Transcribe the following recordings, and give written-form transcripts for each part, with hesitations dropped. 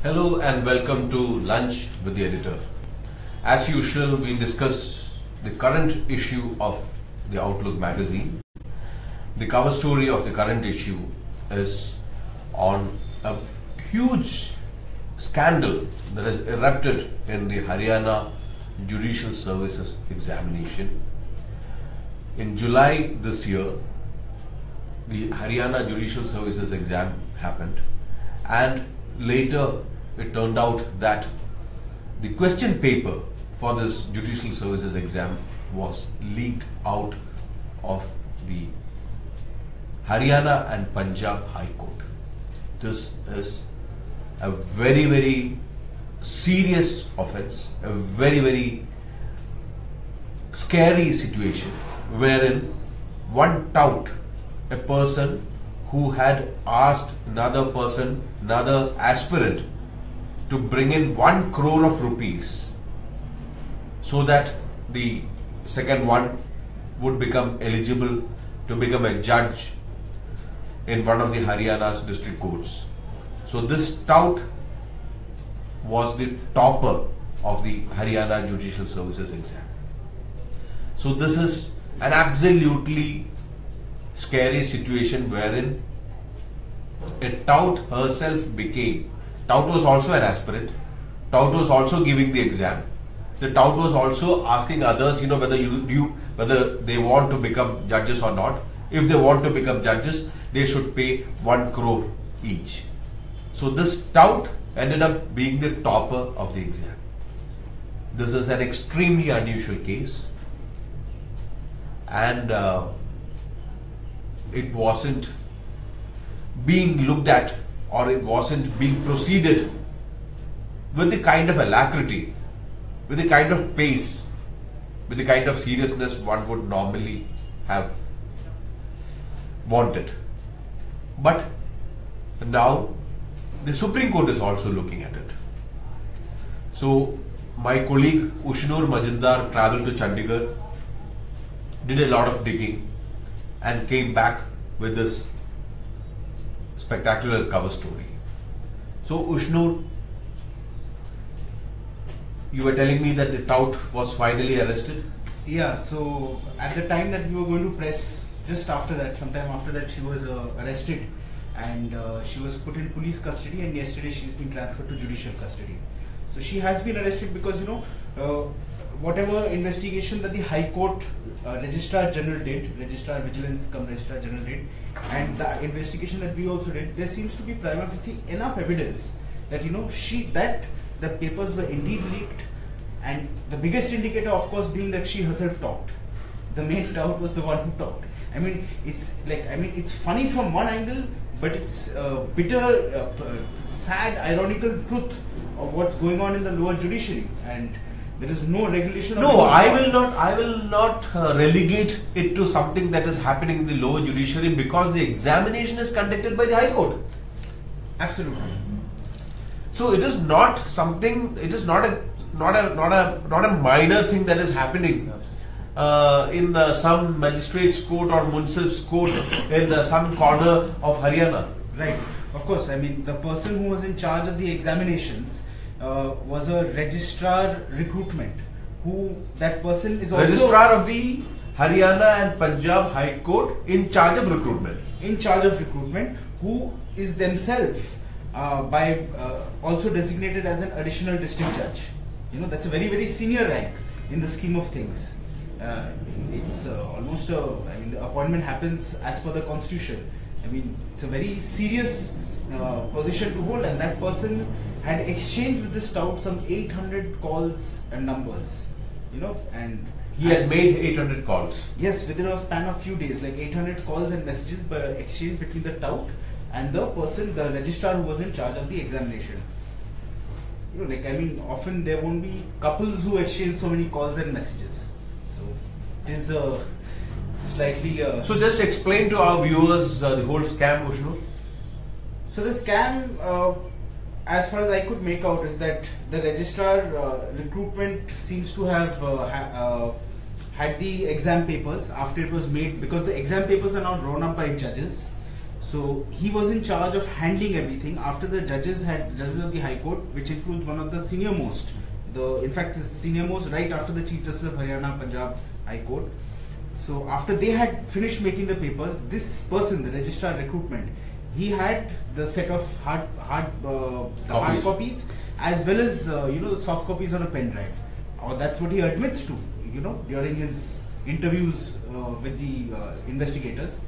Hello and welcome to Lunch with the Editor. As usual, we discuss the current issue of the Outlook magazine. The cover story of the current issue is on a huge scandal that has erupted in the Haryana Judicial Services examination. In July this year, the Haryana Judicial Services exam happened, and later it turned out that the question paper for this Judicial Services exam was leaked out of the Haryana and Punjab High Court. This is a very serious offense, a very scary situation wherein one tout, a person who had asked another person, another aspirant, to bring in 1 crore of rupees so that the second one would become eligible to become a judge in one of the Haryana's district courts. So this tout was the topper of the Haryana Judicial Services exam. So this is an absolutely scary situation wherein a tout herself became, tout was also an aspirant, tout was also giving the exam, the tout was also asking others, whether they want to become judges or not. If they want to become judges, they should pay 1 crore each. So this tout ended up being the topper of the exam. This is an extremely unusual case, and it wasn't being looked at, or it wasn't being proceeded with the kind of alacrity, with the kind of pace, with the kind of seriousness one would normally have wanted. But now the Supreme Court is also looking at it. So my colleague Ushnur Majumdar traveled to Chandigarh, did a lot of digging, and came back with this spectacular cover story. So Ushnur, you were telling me that the tout was finally arrested? Yeah, so at the time that we were going to press, just after that, sometime after that, she was arrested, and she was put in police custody, and yesterday she's been transferred to judicial custody. So she has been arrested because, whatever investigation that the High Court Registrar General did, Registrar Vigilance cum Registrar General did, and the investigation that we also did, there seems to be prima facie enough evidence that the papers were indeed leaked, and the biggest indicator, of course, being that she herself talked. The main tout was the one who talked. It's funny from one angle, but it's bitter, sad, ironical truth of what's going on in the lower judiciary, and there is no regulation. No, I will not relegate it to something that is happening in the lower judiciary, because the examination is conducted by the High Court. Absolutely. So it is not something. It is not a minor thing that is happening in some magistrate's court or municipal's court in some corner of Haryana. Right. Of course. The person who was in charge of the examinations was a registrar recruitment. That person is also registrar of the Haryana and Punjab High Court in charge of recruitment. Who is themselves also designated as an additional district judge. That's a very senior rank in the scheme of things. It's almost the appointment happens as per the constitution. It's a very serious position to hold, and that person had exchanged with this tout some 800 calls and numbers, and he had made 800 calls. Yes, within a span of few days, like 800 calls and messages were exchanged between the tout and the person, the registrar who was in charge of the examination. Often there won't be couples who exchange so many calls and messages. So it is slightly. So just explain to our viewers the whole scam, Ushnur. So the scam, as far as I could make out, is that the registrar recruitment seems to have had the exam papers after it was made, because the exam papers are now drawn up by judges. So he was in charge of handling everything after the judges of the High Court, which includes one of the senior most, in fact the senior most right after the Chief Justice of Haryana Punjab High Court. So after they had finished making the papers, this person, the registrar recruitment, he had the set of hard copies as well as the soft copies on a pen drive, or that's what he admits to, during his interviews with the investigators.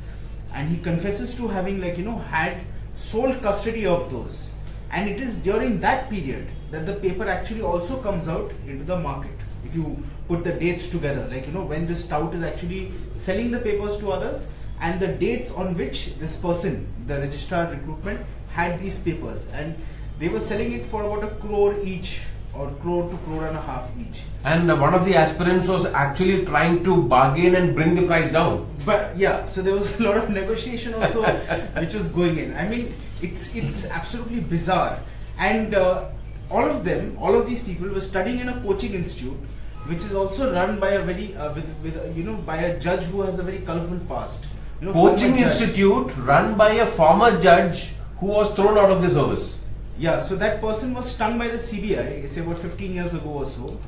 And he confesses to having had sole custody of those, and it is during that period that the paper actually also comes out into the market. If you put the dates together, when this tout is actually selling the papers to others, and the dates on which this person, the registrar recruitment, had these papers, and they were selling it for about 1 crore each, or crore to crore and a half each. And one of the aspirants was actually trying to bargain and bring the price down. But yeah, so there was a lot of negotiation also which was going in. I mean, it's absolutely bizarre. And all of these people were studying in a coaching institute, which is also run by a very by a judge who has a very colorful past. Coaching institute run by a former judge who was thrown out of the service. Yeah, so that person was stung by the CBI, say about 15 years ago or so,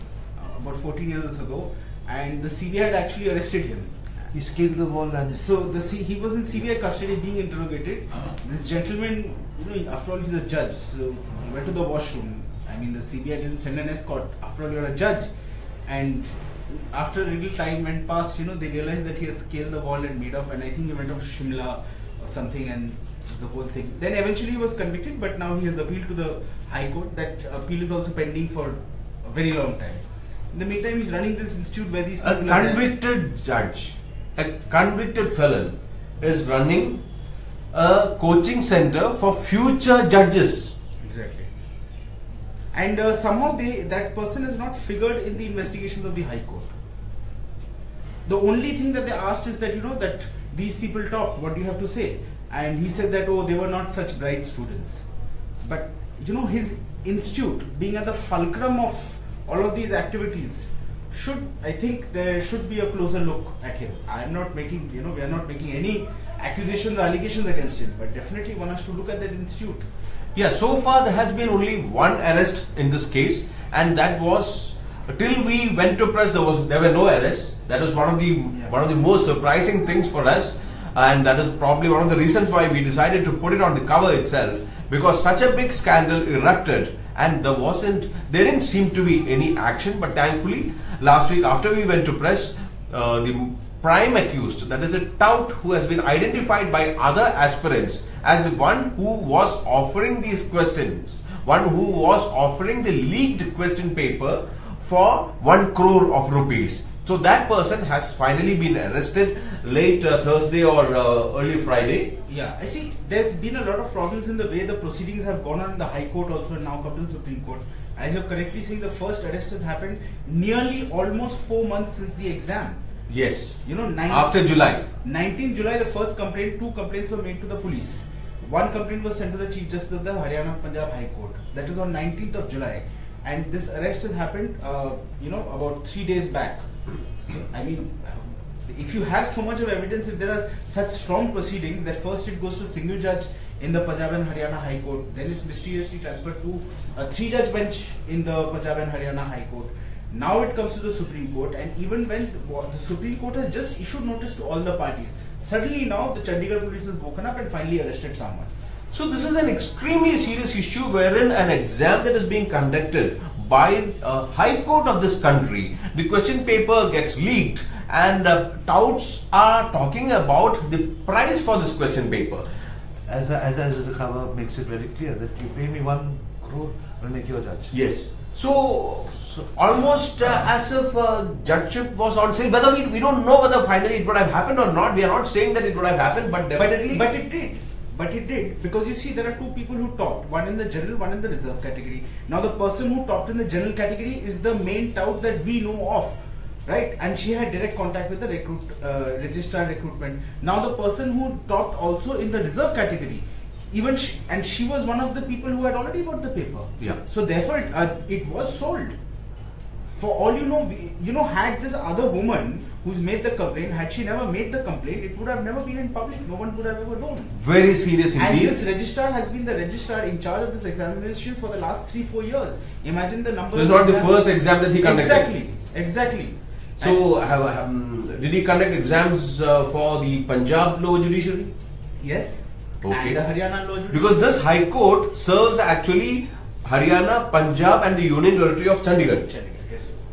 about 14 years ago, and the CBI had actually arrested him. He scaled the wall, and so he was in CBI custody being interrogated. This gentleman, after all, he's a judge, so he went to the washroom. I mean, the CBI didn't send an escort. After all, you're a judge, and after a little time went past, they realized that he had scaled the wall and made off. And I think he went off to Shimla or something, and the whole thing. Then eventually he was convicted, but now he has appealed to the High Court. That appeal is also pending for a very long time. In the meantime, he's running this institute where these people convicted judge, a convicted felon, is running a coaching center for future judges. Exactly. And somehow that person is not figured in the investigations of the High Court. The only thing that they asked is that that these people talked. What do you have to say? And he said that they were not such bright students. But his institute being at the fulcrum of all of these activities, I think there should be a closer look at him. I am not making, we are not making any accusations or allegations against him, but definitely one has to look at that institute. Yeah, so far there has been only one arrest in this case, and that was till we went to press. There were no arrests. That was one of the most surprising things for us. And that is probably one of the reasons why we decided to put it on the cover itself, because such a big scandal erupted and there didn't seem to be any action. But thankfully, last week after we went to press, the prime accused, that is a tout who has been identified by other aspirants as the one who was offering these questions, one who was offering the leaked question paper for 1 crore of rupees. So that person has finally been arrested late Thursday or early Friday. Yeah, I see there's been a lot of problems in the way the proceedings have gone on in the High Court also, and now come to the Supreme Court. As you're correctly saying, the first arrest has happened nearly almost 4 months since the exam. Yes. After July. 19th July, the first complaint, 2 complaints were made to the police. 1 complaint was sent to the Chief Justice of the Haryana Punjab High Court. That was on 19th of July. And this arrest has happened, about 3 days back. So, I mean, if you have so much of evidence, if there are such strong proceedings, that first it goes to a single judge in the Punjab and Haryana High Court, then it's mysteriously transferred to a 3-judge bench in the Punjab and Haryana High Court. Now it comes to the Supreme Court, and even when the Supreme Court has just issued notice to all the parties, suddenly now the Chandigarh police has woken up and finally arrested someone. So this is an extremely serious issue wherein an exam that is being conducted by a High Court of this country, the question paper gets leaked, and touts are talking about the price for this question paper. As the cover makes it very clear that you pay me 1 crore, I'll make you a judge. Yes. So almost as if judgeship was on sale. Whether we don't know whether finally it would have happened or not. We are not saying that it would have happened, but definitely. But it did. But it did, because you see there are 2 people who topped, one in the general, one in the reserve category. Now the person who topped in the general category is the main tout that we know of, right? And she had direct contact with the registrar recruitment. Now the person who topped also in the reserve category, she was one of the people who had already bought the paper. Yeah. So therefore it was sold. For all you know, had this other woman who's made the complaint. Had she never made the complaint, it would have never been in public. No one would have ever known. Very serious And indeed. this registrar has been the registrar in charge of this examination for the last 3-4 years. Imagine the number. So it's not the first exam that he conducted. Exactly. So, did he conduct exams for the Punjab Law Judiciary? Yes. Okay. And the Haryana Law Judiciary. Because this High Court serves actually Haryana, Punjab and the Union Territory of Chandigarh. Yes.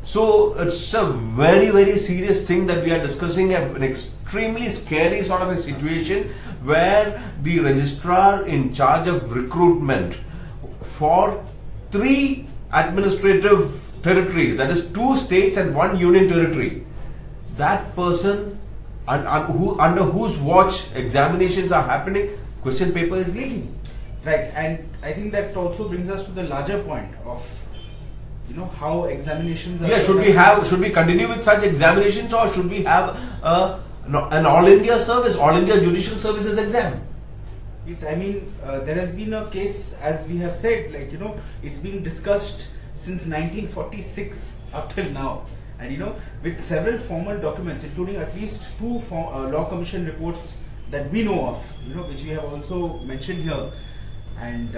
So it's a very, very serious thing that we are discussing, an extremely scary sort of a situation where the registrar in charge of recruitment for 3 administrative territories, that is 2 states and 1 union territory, that person under whose watch examinations are happening, question paper is leaking. Right, and I think that also brings us to the larger point of, how examinations are. Yeah, should we continue with such examinations, or should we have an All India service, All India Judicial Services exam? Yes, I mean, there has been a case, as we have said, it's been discussed since 1946 up till now, and with several formal documents, including at least 2 law commission reports that we know of, which we have also mentioned here, and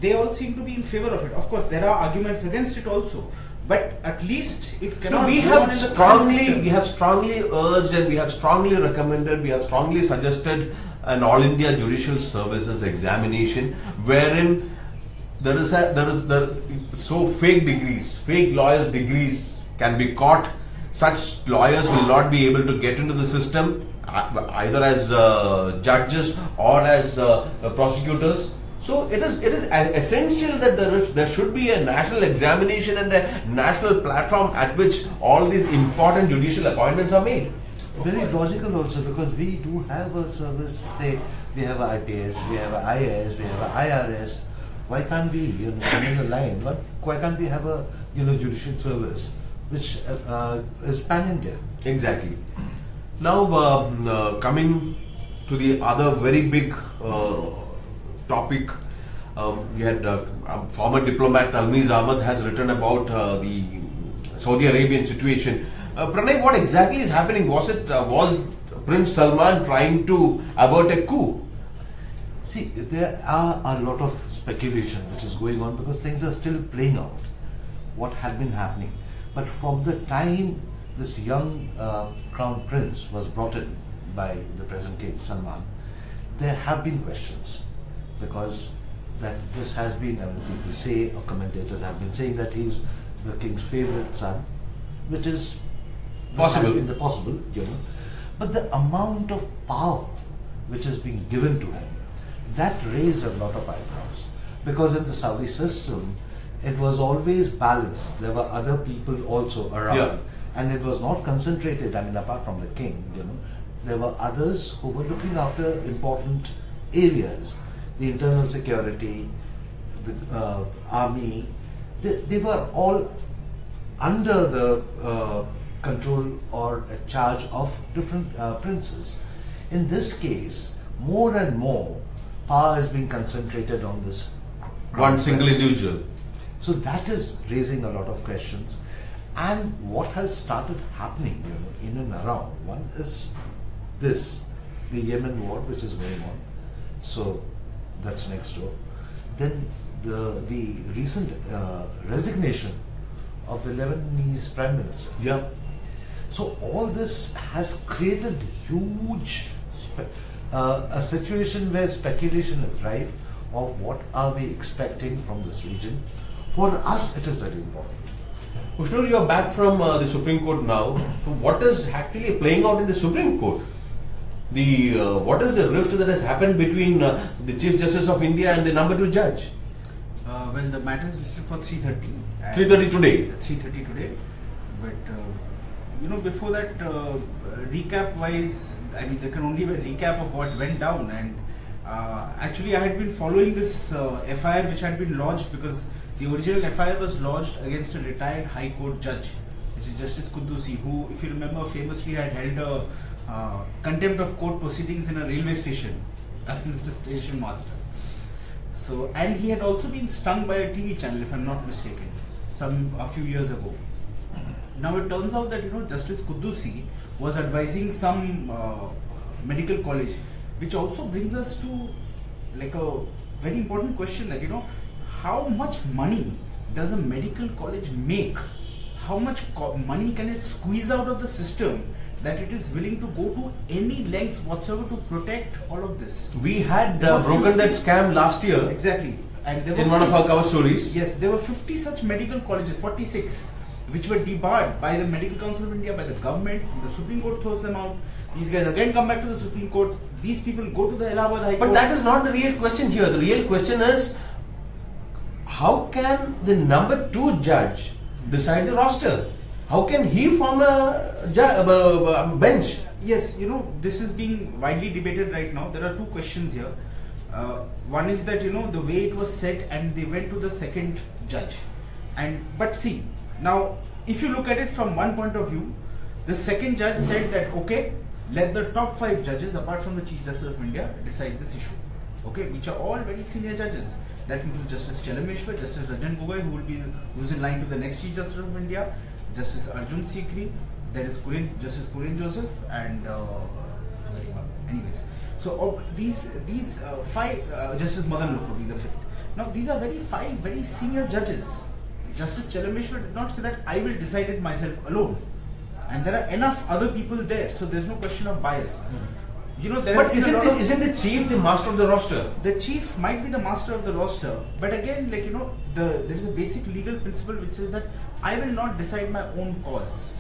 they all seem to be in favor of it. Of course, there are arguments against it also, but at least it cannot. We go on in the current system. have strongly urged, and we have strongly recommended, we have strongly suggested an All India Judicial Services examination, wherein there is fake lawyers' degrees can be caught. Such lawyers will not be able to get into the system either as judges or as prosecutors. So it is essential that there should be a national examination and a national platform at which all these important judicial appointments are made. Very logical also, because we do have a service, say we have a IPS, we have a IAS, we have a IRS. Why can't we, in the line, why can't we have a judicial service which is pan-India? Exactly. Now coming to the other very big topic, we had former diplomat Talmiz Ahmad has written about the Saudi Arabian situation. Pranay, what exactly is happening? Was Prince Salman trying to avert a coup? See, there are a lot of speculation which is going on because things are still playing out. What had been happening, but from the time this young crown prince was brought in by the present king Salman, there have been questions, because that this has been, people say, or commentators have been saying that he's the king's favorite son, which is possible, but the amount of power which is being given to him, that raised a lot of eyebrows, because in the Saudi system it was always balanced. There were other people also around, and it was not concentrated. Apart from the king, there were others who were looking after important areas, the internal security, the army. They were all under the control or charge of different princes. In this case, more and more power is being concentrated on this one single individual. So that is raising a lot of questions. And what has started happening, in and around, one is the Yemen war, which is going on. So that's next door. Then the recent resignation of the Lebanese Prime Minister. Yeah. So all this has created huge a situation where speculation is rife of what are we expecting from this region. For us, it is very important. Ushnur, you are back from the Supreme Court now. So what is actually playing out in the Supreme Court? What is the rift that has happened between the Chief Justice of India and the number 2 judge? Well, the matter is listed for 3:30. 3:30 today. 3:30 today. But before that, recap-wise, there can only be a recap of what went down. And actually, I had been following this FIR which had been lodged, because the original FIR was lodged against a retired High Court judge, which is Justice Quddusy, who, if you remember, famously had held a contempt of court proceedings in a railway station against the station master. So, and he had also been stung by a TV channel, if I'm not mistaken, a few years ago. Now it turns out that Justice Kuddusi was advising some medical college, which also brings us to like a very important question that how much money does a medical college make? How much money can it squeeze out of the system that it is willing to go to any lengths whatsoever to protect all of this? We had broken that scam last year. Exactly. And there were in one of our cover stories. Yes, there were 50 such medical colleges, 46, which were debarred by the Medical Council of India, by the government. The Supreme Court throws them out. These guys again come back to the Supreme Court. These people go to the Allahabad High Court. But that is not the real question here. The real question is, how can the number 2 judge decide the roster? How can he form a bench? Yes, this is being widely debated right now. There are 2 questions here. One is that the way it was set, and they went to the second judge. But see, now if you look at it from one point of view, the second judge said that okay, let the top 5 judges apart from the Chief Justice of India decide this issue. Okay, which are all very senior judges. That includes Justice Chalameshwar, Justice Ranjan Gogoi, who's in line to the next Chief Justice of India, Justice Arjun Sikri, there is Justice Kurian Joseph, and forgetting one. Anyways, so these 5 Justice Madan Lokur, the 5th. Now these are 5 very senior judges. Justice Chalameshwar did not say that I will decide it myself alone, and there are enough other people there, so there's no question of bias. But isn't the chief the master of the roster? The chief might be the master of the roster, but again, there is a basic legal principle which says that I will not decide my own cause.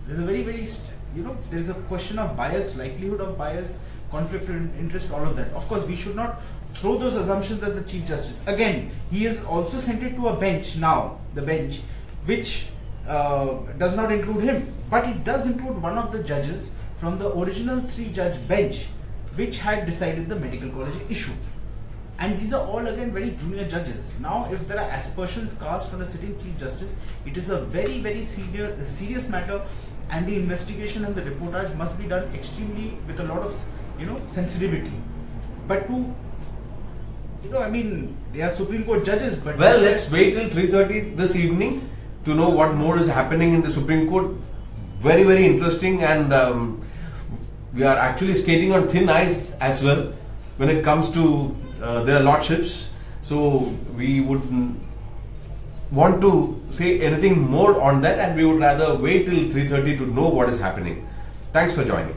There's a very there is a question of bias, likelihood of bias, conflict of interest, all of that. Of course, we should not throw those assumptions that the Chief Justice. Again, he is also sent it to a bench now, the bench, which does not include him, but it does include one of the judges from the original 3-judge bench, which had decided the medical college issue. And these are all again very junior judges. Now, if there are aspersions cast on a sitting Chief Justice, it is a very serious matter, and the investigation and the reportage must be done extremely with a lot of sensitivity. But they are Supreme Court judges. But well, let's wait till 3:30 this evening to know what more is happening in the Supreme Court. Very interesting, and we are actually skating on thin ice as well when it comes to their lordships. So we wouldn't want to say anything more on that, and we would rather wait till 3:30 to know what is happening. Thanks for joining.